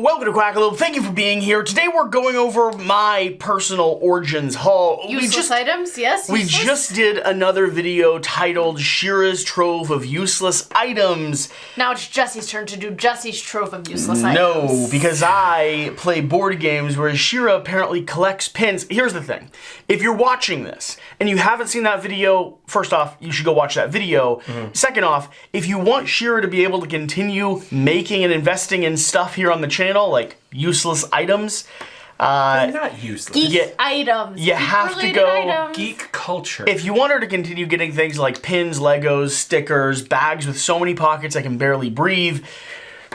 welcome to Quackalope. Thank you for being here. Today we're going over my personal Origins haul. Useless items, yes. We just did another video titled Shira's Trove of Useless Items. Now it's Jesse's turn to do Jesse's Trove of Useless Items. No, No, because I play board games, whereas Shira apparently collects pins. Here's the thing. If you're watching this and you haven't seen that video, first off, you should go watch that video. Second off, if you want Shira to be able to continue making and investing in stuff here on the channel, like useless items. They're not useless. Geek items. You have to go items. Geek culture. If you want her to continue getting things like pins, Legos, stickers, bags with so many pockets I can barely breathe,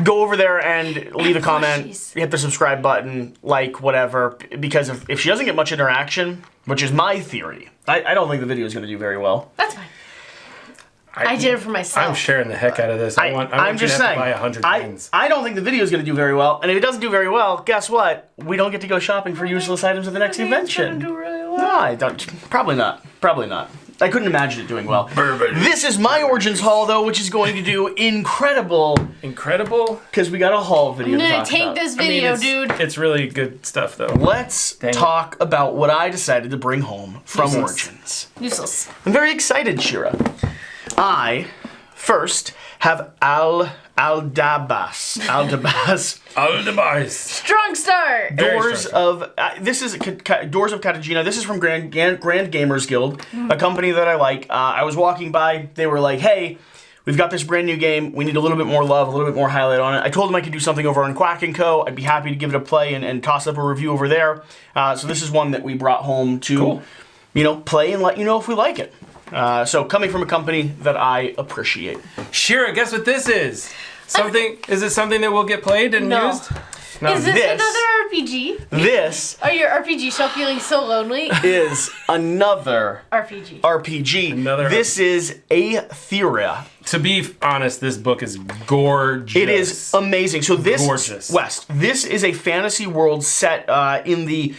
go over there and leave a comment, hit the subscribe button, like, whatever, because if she doesn't get much interaction, which is my theory, I don't think the video is going to do very well. That's fine. I did it for myself. I'm sharing the heck out of this. I'm just saying, to buy 100 pins. I don't think the video is going to do very well, and if it doesn't do very well, guess what? We don't get to go shopping for useless items at the next convention. Do really well. No, I don't. Probably not. Probably not. I couldn't imagine it doing well. This is my Origins haul, though, which is going to do incredible. Incredible? Because we got a haul video I'm to gonna talk take about. this video, dude. It's really good stuff, though. Let's talk about what I decided to bring home from Origins. Useless. I'm very excited, Shira. I first have Aldabas. Aldabas. Strong start. Doors of Cartagena. This is from Grand Gamers Guild, a company that I like. I was walking by. They were like, "Hey, we've got this brand new game. We need a little bit more love, a little bit more highlight on it." I told them I could do something over on Quack & Co. I'd be happy to give it a play and toss up a review over there. So this is one that we brought home to, play and let you know if we like it. So coming from a company that I appreciate. Shira, guess what this is? Is it something that will get played and used? No. Is this another RPG? This. Are your RPG show feeling so lonely? Is another RPG. This is Aetherra. To be honest, this book is gorgeous. It is amazing. So this, gorgeous. West, this is a fantasy world set in the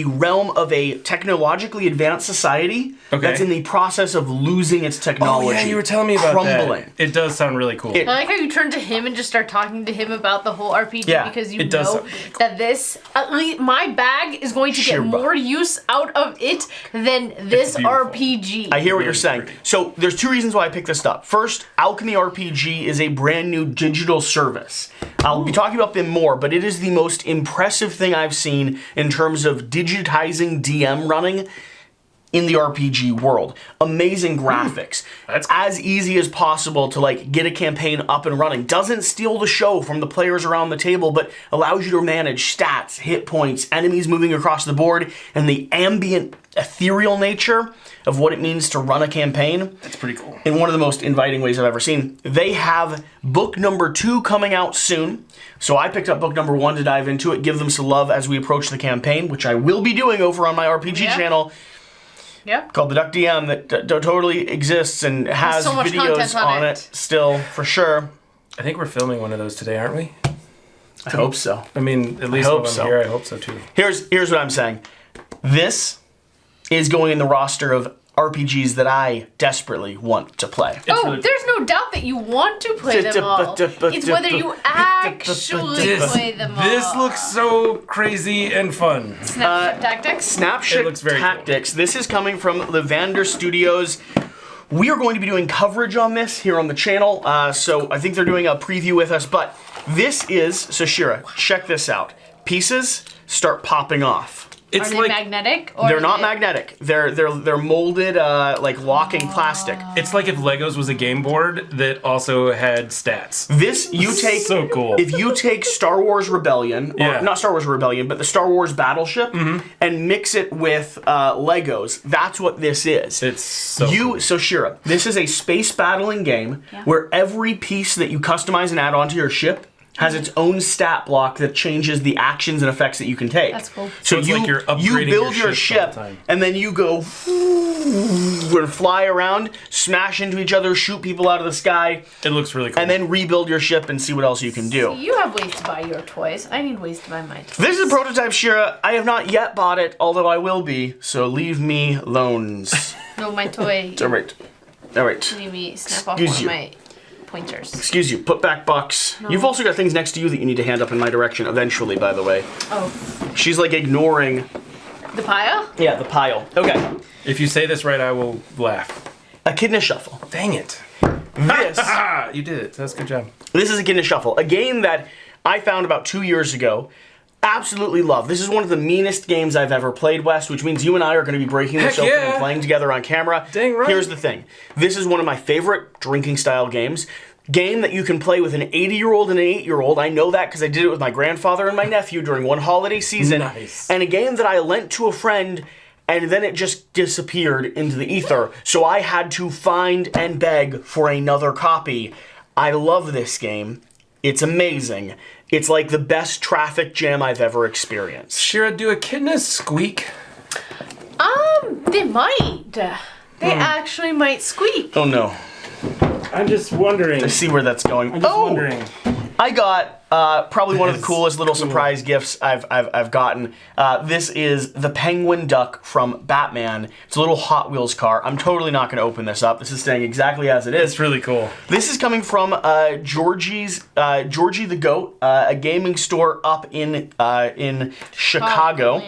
realm of a technologically advanced society that's in the process of losing its technology. Oh yeah, you were telling me about crumbling. That. It does sound really cool. I like how you turn to him and just start talking to him about the whole RPG because you know that this, at least my bag is going to get more use out of it than this RPG. I hear what you're saying. So there's two reasons why I picked this up. First, Alchemy RPG is a brand new digital service. I'll be talking about them more, but it is the most impressive thing I've seen in terms of digitizing DM running in the RPG world. Amazing graphics. That's as easy as possible to get a campaign up and running. Doesn't steal the show from the players around the table, but allows you to manage stats, hit points, enemies moving across the board, and the ambient, ethereal nature of what it means to run a campaign. That's pretty cool. In one of the most inviting ways I've ever seen. They have book number 2 coming out soon. So I picked up book number 1 to dive into it, give them some love as we approach the campaign, which I will be doing over on my RPG channel. Called the Duck DM that totally exists and has so much videos on it still, for sure. I think we're filming one of those today, aren't we? I hope so. I mean, at least when I'm here, I hope so too. Here's what I'm saying. This is going in the roster of RPGs that I desperately want to play. There's no doubt that you want to play them all. It's whether you actually play them all. This looks so crazy and fun. Snapshot Tactics? Snapshot Tactics. This is coming from Levander Studios. We are going to be doing coverage on this here on the channel, so I think they're doing a preview with us, but this is, so Shira, check this out. Pieces start popping off. Are they magnetic? Or they're not magnetic. They're molded like locking plastic. It's like if Legos was a game board that also had stats. This you take so cool. If you take Star Wars Rebellion, or not Star Wars Rebellion, but the Star Wars Battleship, and mix it with Legos, that's what this is. It's so cool. So Shira, this is a space battling game where every piece that you customize and add onto your ship has its own stat block that changes the actions and effects that you can take. That's cool. So it's you, like you're you build your ship, and then you go and fly around, smash into each other, shoot people out of the sky. It looks really cool. And then rebuild your ship and see what else you can do. You have ways to buy your toys. I need ways to buy my toys. This is a prototype, Shira. I have not yet bought it, although I will be, so leave me loans. No, my toy. All right. Maybe snap off one of my pointers. Excuse you, put back bucks. No. You've also got things next to you that you need to hand up in my direction eventually, by the way. Oh. She's like ignoring... The pile? Yeah, the pile. Okay. If you say this right, I will laugh. Echidna Shuffle. Dang it. This... You did it. That's a good job. This is Echidna Shuffle, a game that I found about 2 years ago. Absolutely love. This is one of the meanest games I've ever played, Wes, which means you and I are going to be breaking this open and playing together on camera. Dang right. Here's the thing. This is one of my favorite drinking style games. Game that you can play with an 80-year-old and an 8-year-old. I know that because I did it with my grandfather and my nephew during one holiday season. Nice. And a game that I lent to a friend, and then it just disappeared into the ether. So I had to find and beg for another copy. I love this game. It's amazing. It's like the best traffic jam I've ever experienced. Shira, do echidnas squeak? They might. They actually might squeak. Oh no. I'm just wondering. I see where that's going. I'm just wondering. I got probably one of the coolest little surprise gifts I've gotten. This is the penguin duck from Batman. It's a little Hot Wheels car. I'm totally not going to open this up. This is staying exactly as it is. It's really cool. This is coming from Georgie the Goat, a gaming store up in Chicago.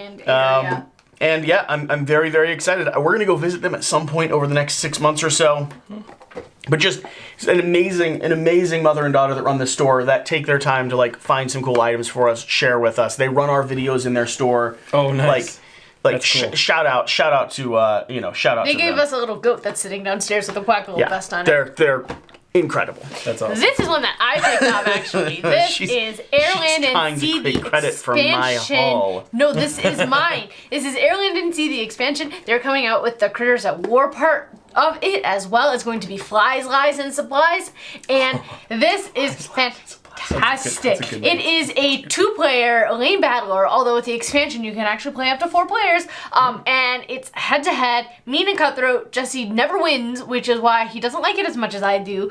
And yeah, I'm very, very excited. We're going to go visit them at some point over the next 6 months or so. But just an amazing mother and daughter that run this store that take their time to like find some cool items for us, share with us. They run our videos in their store. Oh, nice. Like cool. shout out to shout out They to gave them. us a little goat that's sitting downstairs with a Quackalope vest on it. They're incredible. That's awesome. This is one that I picked up actually. This is Airland and Sea the credit expansion. for my haul. No, this is mine. This is Airland and Sea the expansion. They're coming out with the Critters at War part of it, as well as going to be Flies, Lies, and Supplies. And this is fantastic. It is a 2-player lane battler, although with the expansion you can actually play up to 4 players. And it's head-to-head, mean and cutthroat. Jesse never wins, which is why he doesn't like it as much as I do.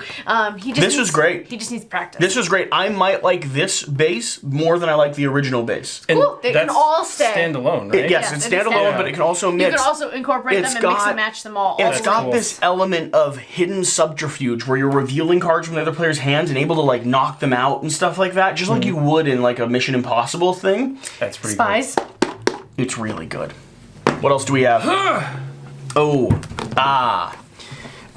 This was great. He just needs practice. This was great. I might like this base more than I like the original base. Cool. They can all stay. Standalone, right? Yes, it's standalone, but it can also mix. You can also incorporate them and mix and match them all. It's got this element of hidden subterfuge where you're revealing cards from the other player's hands and able to like knock them out and stuff like that, just like you would in like a Mission Impossible thing. That's pretty Spies. Cool. It's really good. What else do we have?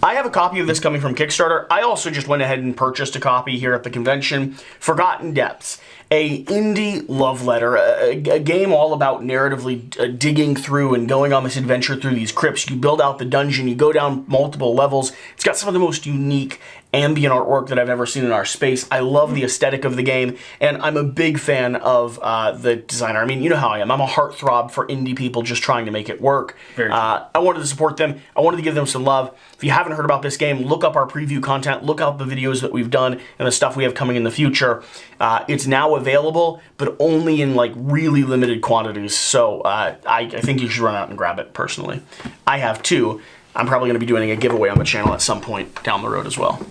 I have a copy of this coming from Kickstarter. I also just went ahead and purchased a copy here at the convention. Forgotten Depths, a indie love letter, a game all about narratively digging through and going on this adventure through these crypts. You build out the dungeon, you go down multiple levels. It's got some of the most unique ambient artwork that I've ever seen in our space. I love the aesthetic of the game, and I'm a big fan of the designer. I mean, you know how I am. I'm a heartthrob for indie people just trying to make it work. I wanted to support them. I wanted to give them some love. If you haven't heard about this game, look up our preview content, look up the videos that we've done and the stuff we have coming in the future. It's now available, but only in like really limited quantities, so I think you should run out and grab it personally. I have too. I'm probably going to be doing a giveaway on the channel at some point down the road as well.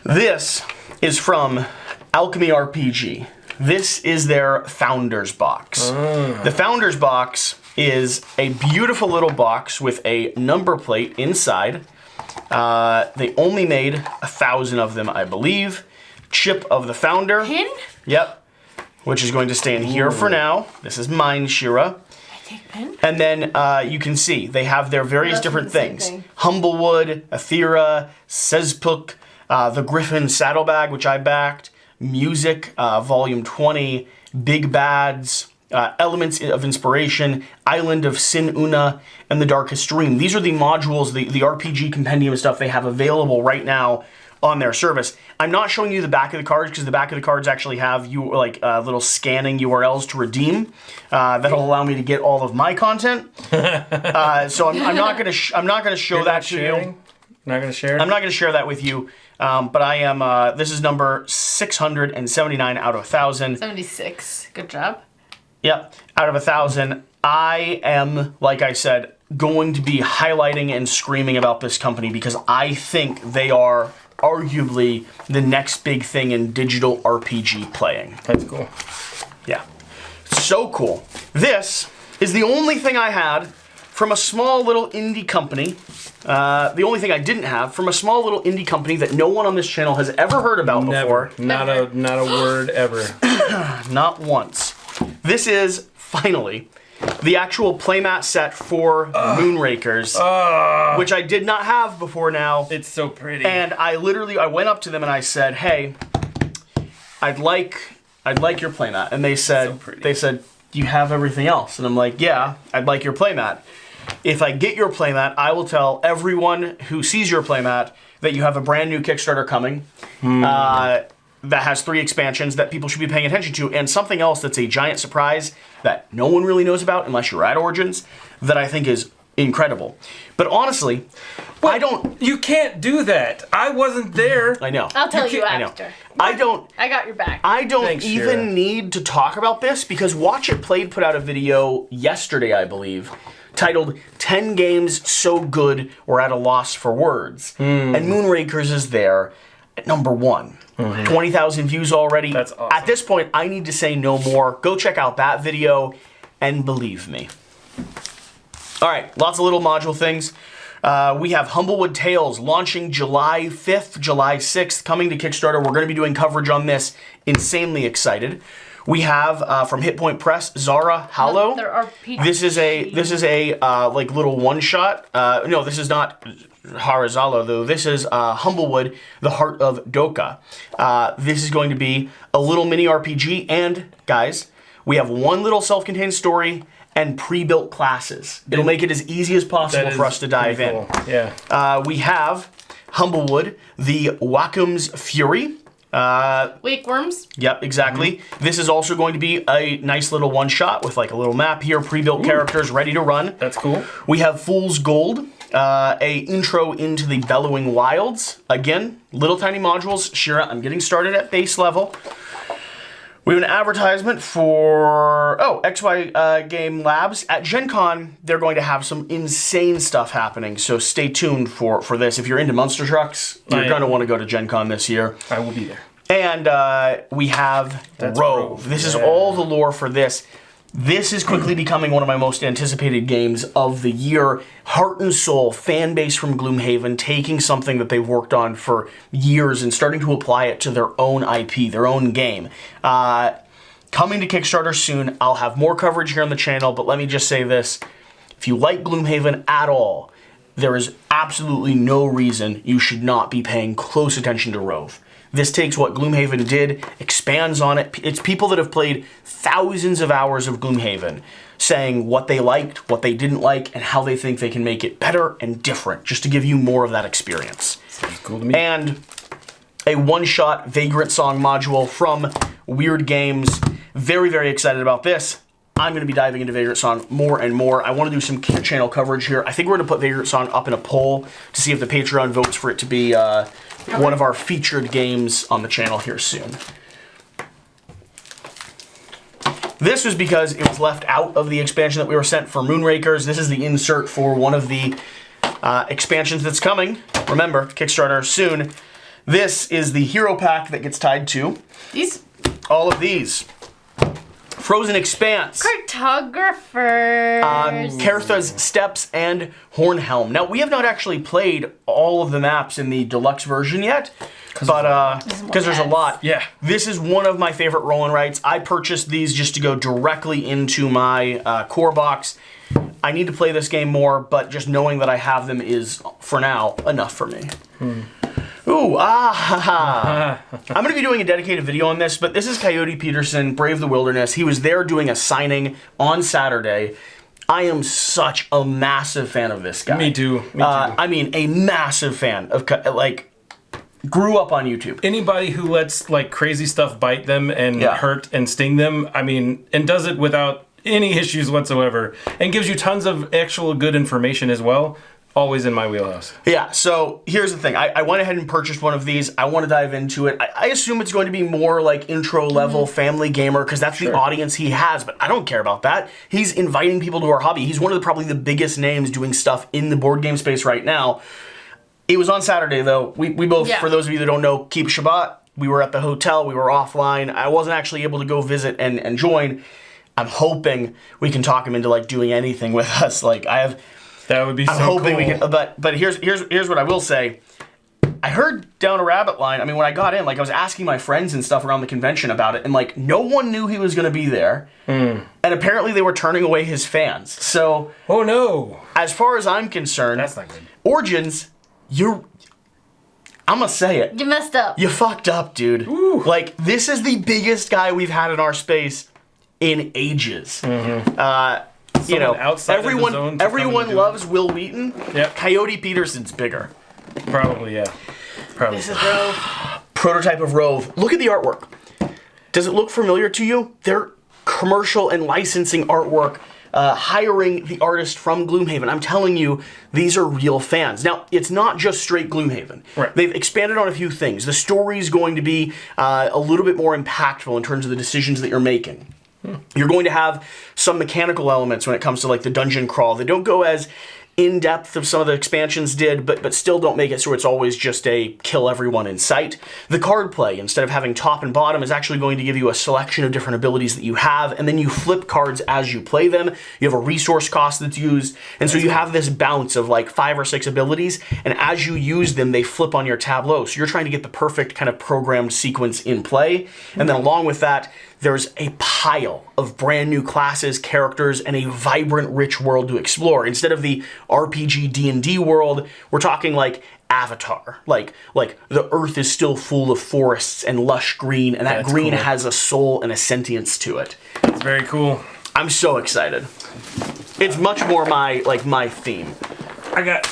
This is from Alchemy RPG. This is their Founders Box. The Founders Box is a beautiful little box with a number plate inside. They only made 1,000 of them, I believe. Chip of the Founder. Pin? Yep. Which is going to stay in here for now. This is mine, Shira. And then you can see they have their various different things. Humblewood, Aetherra, Sezpuk, the Griffin Saddlebag, which I backed, Music, Volume 20, Big Bads, Elements of Inspiration, Island of Sin Una, and The Darkest Dream. These are the modules, the RPG compendium stuff they have available right now on their service. I'm not showing you the back of the cards because the back of the cards actually have little scanning URLs to redeem that'll allow me to get all of my content. So I'm not going to show that to you. Not going to share it? I'm not going to share that with you. But I am. This is number 679 out of 1,000. 76. Good job. Yep, out of 1,000. I am, like I said, going to be highlighting and screaming about this company because I think they are arguably the next big thing in digital RPG playing. That's cool. Yeah. So cool. This is the only thing I had from a small little indie company the only thing I didn't have from a small little indie company that no one on this channel has ever heard about Never. before. Not a word ever. Not once. This is, finally, the actual playmat set for Moonrakers, which I did not have before now. It's so pretty. And I went up to them and I said, "Hey, I'd like your playmat." And they said, "Do you have everything else?" And I'm like, "Yeah, I'd like your playmat. If I get your playmat, I will tell everyone who sees your playmat that you have a brand new Kickstarter coming that has 3 expansions that people should be paying attention to, and something else that's a giant surprise that no one really knows about unless you're at Origins that I think is incredible." But honestly, I don't... You can't do that. I wasn't there. I know. I'll tell you I know. after. I don't... I got your back. I don't Thanks, even Shira. need to talk about this because Watch It Played put out a video yesterday, I believe, titled 10 Games So Good We're at a Loss for Words. And Moonrakers is there at number 1. 20,000 views already. That's awesome. At this point, I need to say no more. Go check out that video and believe me. All right, lots of little module things. We have Humblewood Tales launching July 5th, July 6th, coming to Kickstarter. We're going to be doing coverage on this. Insanely excited. We have from Hit Point Press, Zara Hallow. There are This is a like little one shot. No, this is not Harazalo though. This is Humblewood, the Heart of Doka. This is going to be a little mini RPG, and guys, we have one little self-contained story and pre-built classes. It'll make it as easy as possible for us to dive in. Cool. Yeah. We have Humblewood, the Whackham's Fury. Wakeworms. Yep, exactly. This is also going to be a nice little one-shot with like a little map here, pre-built characters ready to run. That's cool. We have Fool's Gold, a intro into the Bellowing Wilds. Again, little tiny modules. Shira, I'm getting started at base level. We have an advertisement for, XY Game Labs. At Gen Con, they're going to have some insane stuff happening, so stay tuned for this. If you're into monster trucks, you're going to want to go to Gen Con this year. I will be there. And we have Rove. This is all the lore for this. This is quickly becoming one of my most anticipated games of the year. Heart and soul, fan base from Gloomhaven, taking something that they've worked on for years and starting to apply it to their own IP, their own game. Coming to Kickstarter soon. I'll have more coverage here on the channel, but let me just say this. If you like Gloomhaven at all, there is absolutely no reason you should not be paying close attention to Rove. This takes what Gloomhaven did, expands on it. It's people that have played thousands of hours of Gloomhaven saying what they liked, what they didn't like, and how they think they can make it better and different, just to give you more of that experience. Sounds cool to me. And a one-shot Vagrant Song module from Weird Games. Very, very excited about this. I'm going to be diving into Vagrant Song more and more. I want to do some channel coverage here. I think we're going to put Vagrant Song up in a poll to see if the Patreon votes for it to be one of our featured games on the channel here soon. This was because it was left out of the expansion that we were sent for Moonrakers. This is the insert for one of the expansions that's coming. Remember, Kickstarter soon. This is the hero pack that gets tied to all of these. Frozen Expanse. Cartographers. Kertha's Steps and Hornhelm. Now, we have not actually played all of the maps in the deluxe version yet, but because there's a lot. Yeah. This is one of my favorite roll and writes. I purchased these just to go directly into my core box. I need to play this game more, but just knowing that I have them is, for now, enough for me. Ooh, I'm going to be doing a dedicated video on this, but this is Coyote Peterson, Brave the Wilderness. He was there doing a signing on Saturday. I am such a massive fan of this guy. Me too. I mean, a massive fan of, like, grew up on YouTube. Anybody who lets, like, crazy stuff bite them and hurt and sting them, I mean, and does it without any issues whatsoever, and gives you tons of actual good information as well. Always in my wheelhouse. Yeah, so here's the thing. I went ahead and purchased one of these. I want to dive into it. I assume it's going to be more like intro-level family gamer because that's the audience he has, but I don't care about that. He's inviting people to our hobby. He's one of probably the biggest names doing stuff in the board game space right now. It was on Saturday, though. We both, for those of you that don't know, keep Shabbat. We were at the hotel. We were offline. I wasn't actually able to go visit and join. I'm hoping we can talk him into like doing anything with us. Like That would be I'm so hoping cool. we can. But here's what I will say. I heard down a rabbit line. I mean, when I got in, like I was asking my friends and stuff around the convention about it, and like no one knew he was going to be there. And apparently they were turning away his fans. So, oh no! As far as I'm concerned, That's not good. Origins, I'm gonna say it. You messed up. You fucked up, dude. Ooh. Like this is the biggest guy we've had in our space in ages. You know, outside of the zone to everyone come and do loves Will Wheaton. Yep. Coyote Peterson's bigger. Probably, yeah. Probably. This is Rove. Prototype of Rove. Look at the artwork. Does it look familiar to you? They're commercial and licensing artwork, hiring the artist from Gloomhaven. I'm telling you, these are real fans. Now, it's not just straight Gloomhaven. Right. They've expanded on a few things. The story is going to be a little bit more impactful in terms of the decisions that you're making. You're going to have some mechanical elements when it comes to like the dungeon crawl. They don't go as in depth as some of the expansions did, but still don't make it so it's always just a kill everyone in sight. The card play, instead of having top and bottom, is actually going to give you a selection of different abilities that you have, and then you flip cards as you play them. You have a resource cost that's used, and so you have this bounce of like 5 or 6 abilities, and as you use them, they flip on your tableau. So you're trying to get the perfect kind of programmed sequence in play, and then along with that, there's a pile of brand new classes, characters, and a vibrant, rich world to explore. Instead of the RPG D&D world, we're talking like Avatar. Like the earth is still full of forests and lush green, and that That's green cool. has a soul and a sentience to it. It's very cool. I'm so excited. It's much more my theme. I got...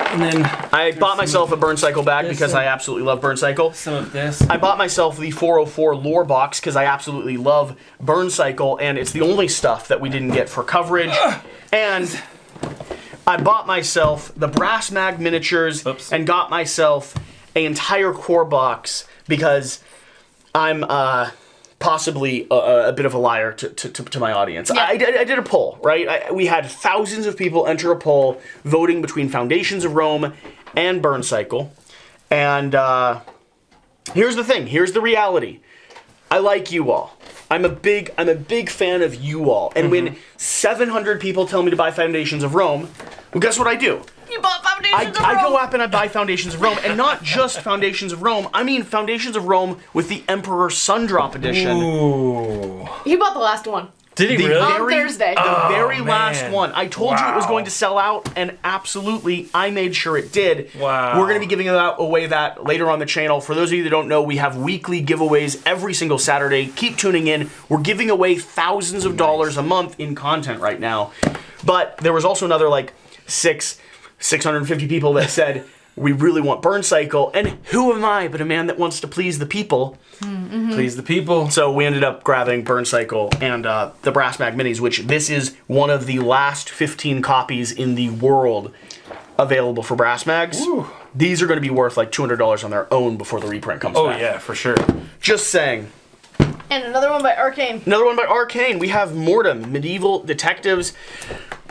And then I bought myself a Burncycle bag because I absolutely love Burncycle. some of this. I bought myself the 404 lore box because I absolutely love Burncycle, and it's the only stuff that we didn't get for coverage. And I bought myself the Brass Mag miniatures and got myself an entire core box because I'm possibly a bit of a liar to my audience. Yeah. I did a poll, right? We had thousands of people enter a poll voting between Foundations of Rome and Burncycle. And here's the thing. Here's the reality. I like you all. I'm a big fan of you all. And when 700 people tell me to buy Foundations of Rome, well, guess what I do? You bought Foundations of Rome. I go up and I buy Foundations of Rome, and not just Foundations of Rome. I mean Foundations of Rome with the Emperor Sundrop edition. Ooh. He bought the last one. Did he The really? On Thursday. The very man. last one. I told you it was going to sell out, and absolutely, I made sure it did. Wow. We're going to be giving away that later on the channel. For those of you that don't know, we have weekly giveaways every single Saturday. Keep tuning in. We're giving away thousands of dollars a month in content right now. But there was also another like 650 people that said, we really want Burncycle, and who am I but a man that wants to please the people? Please the people. So we ended up grabbing Burncycle and the Brass Mag Minis, which this is one of the last 15 copies in the world available for Brass Mags. Ooh. These are going to be worth like $200 on their own before the reprint comes Oh back. yeah, for sure. Just saying. And another one by Arcane. Another one by Arcane. We have Mortum, Medieval Detectives.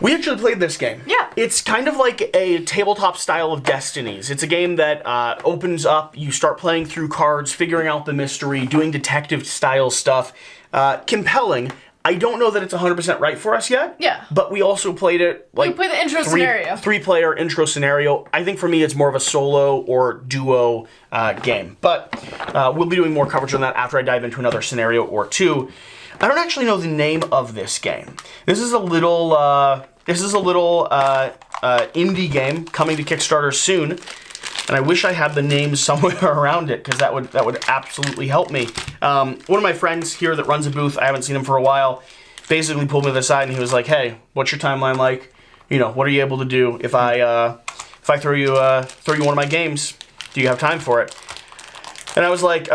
We actually played this game. Yeah. It's kind of like a tabletop style of Destinies. It's a game that opens up, you start playing through cards, figuring out the mystery, doing detective style stuff. Compelling. I don't know that it's 100% right for us yet. Yeah. But we also played it like... We played the intro scenario. 3-player intro scenario. I think for me it's more of a solo or duo game. But we'll be doing more coverage on that after I dive into another scenario or two. I don't actually know the name of this game. This is a little indie game coming to Kickstarter soon. And I wish I had the name somewhere around it, because that would absolutely help me. One of my friends here that runs a booth, I haven't seen him for a while, basically pulled me to the side and he was like, "Hey, what's your timeline like? You know, what are you able to do if I throw you one of my games? Do you have time for it?" And I was like,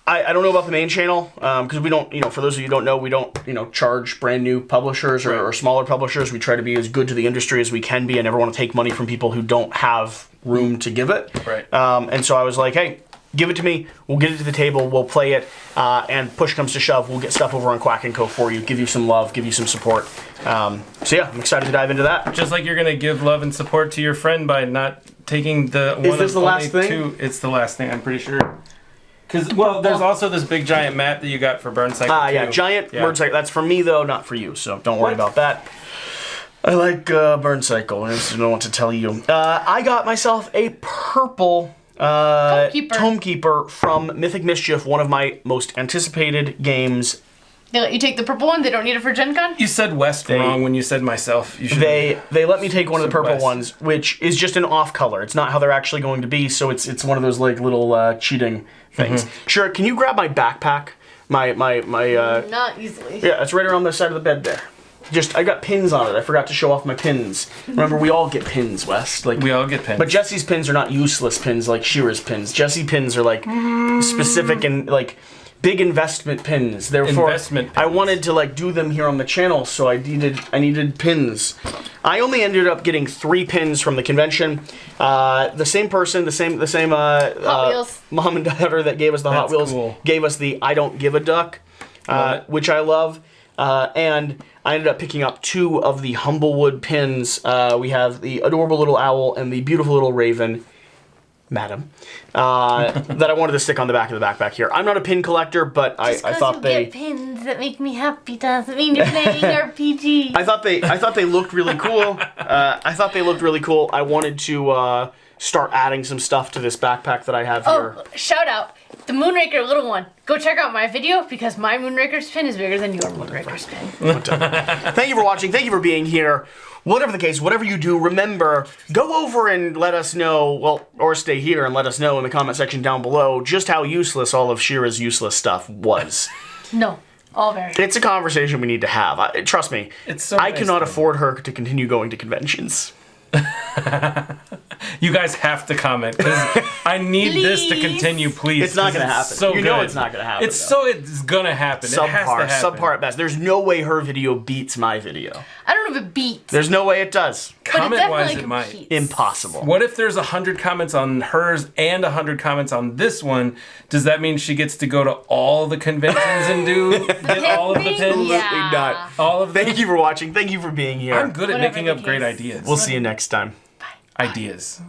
I don't know about the main channel, because we don't, for those of you who don't know, we don't, charge brand new publishers or smaller publishers. We try to be as good to the industry as we can be. I never want to take money from people who don't have room to give it. Right. And so I was like, hey, give it to me. We'll get it to the table. We'll play it. And push comes to shove, we'll get stuff over on Quack & Co. for you. Give you some love. Give you some support. So yeah, I'm excited to dive into that. Just like you're going to give love and support to your friend by not taking the one this of the last only thing? two. It's the last thing, I'm pretty sure. Because, well, there's also this big giant map that you got for Burncycle. Yeah, giant Burncycle. That's for me, though, not for you, so don't worry about that. I like Burncycle. I just don't know what to tell you. I got myself a purple Tome Keeper from Mythic Mischief, one of my most anticipated games. They let you take the purple one? They don't need it for Gen Con? You said West wrong when you said myself. You should. They let me take one of the purple ones, which is just an off color. It's not how they're actually going to be, so it's one of those like little cheating things. Shira, can you grab my backpack? My Not easily. Yeah, it's right around the side of the bed there. I got pins on it. I forgot to show off my pins. Remember, we all get pins, Wes. Like we all get pins. But Jesse's pins are not useless pins like Shira's pins. Jesse pins are like specific and like big investment pins. Therefore, I wanted to like do them here on the channel, so I needed pins. I only ended up getting 3 pins from the convention. The same person, the same Hot Wheels. mom and daughter that gave us the Hot Wheels gave us the I don't give a duck, which I love. And I ended up picking up 2 of the Humblewood pins. We have the adorable little owl and the beautiful little raven, madam, that I wanted to stick on the back of the backpack here. I'm not a pin collector, but I thought they get pins that make me happy doesn't mean you're playing RPG. I thought they looked really cool. I wanted to start adding some stuff to this backpack that I have here. Oh, shout out. The Moonraker little one. Go check out my video because my Moonraker's pin is bigger than your Moonraker's pin. Thank you for watching. Thank you for being here. Whatever the case, whatever you do, remember, go over and let us know, well, or stay here and let us know in the comment section down below just how useless all of Shira's useless stuff was. No, all very. It's a conversation we need to have. Trust me, I cannot afford her to continue going to conventions. You guys have to comment because I need this to continue, please. It's not going to happen. So you know it's not going to happen. It's going to happen. It has to happen. Subpar at best. There's no way her video beats my video. I don't know if it beats. There's no way it does. Comment-wise, it might. Impossible. What if there's 100 comments on hers and 100 comments on this one? Does that mean she gets to go to all the conventions and get all of the pins? Absolutely not. All of them? Thank you for watching. Thank you for being here. I'm good at making up great ideas. We'll see you next time. Ideas.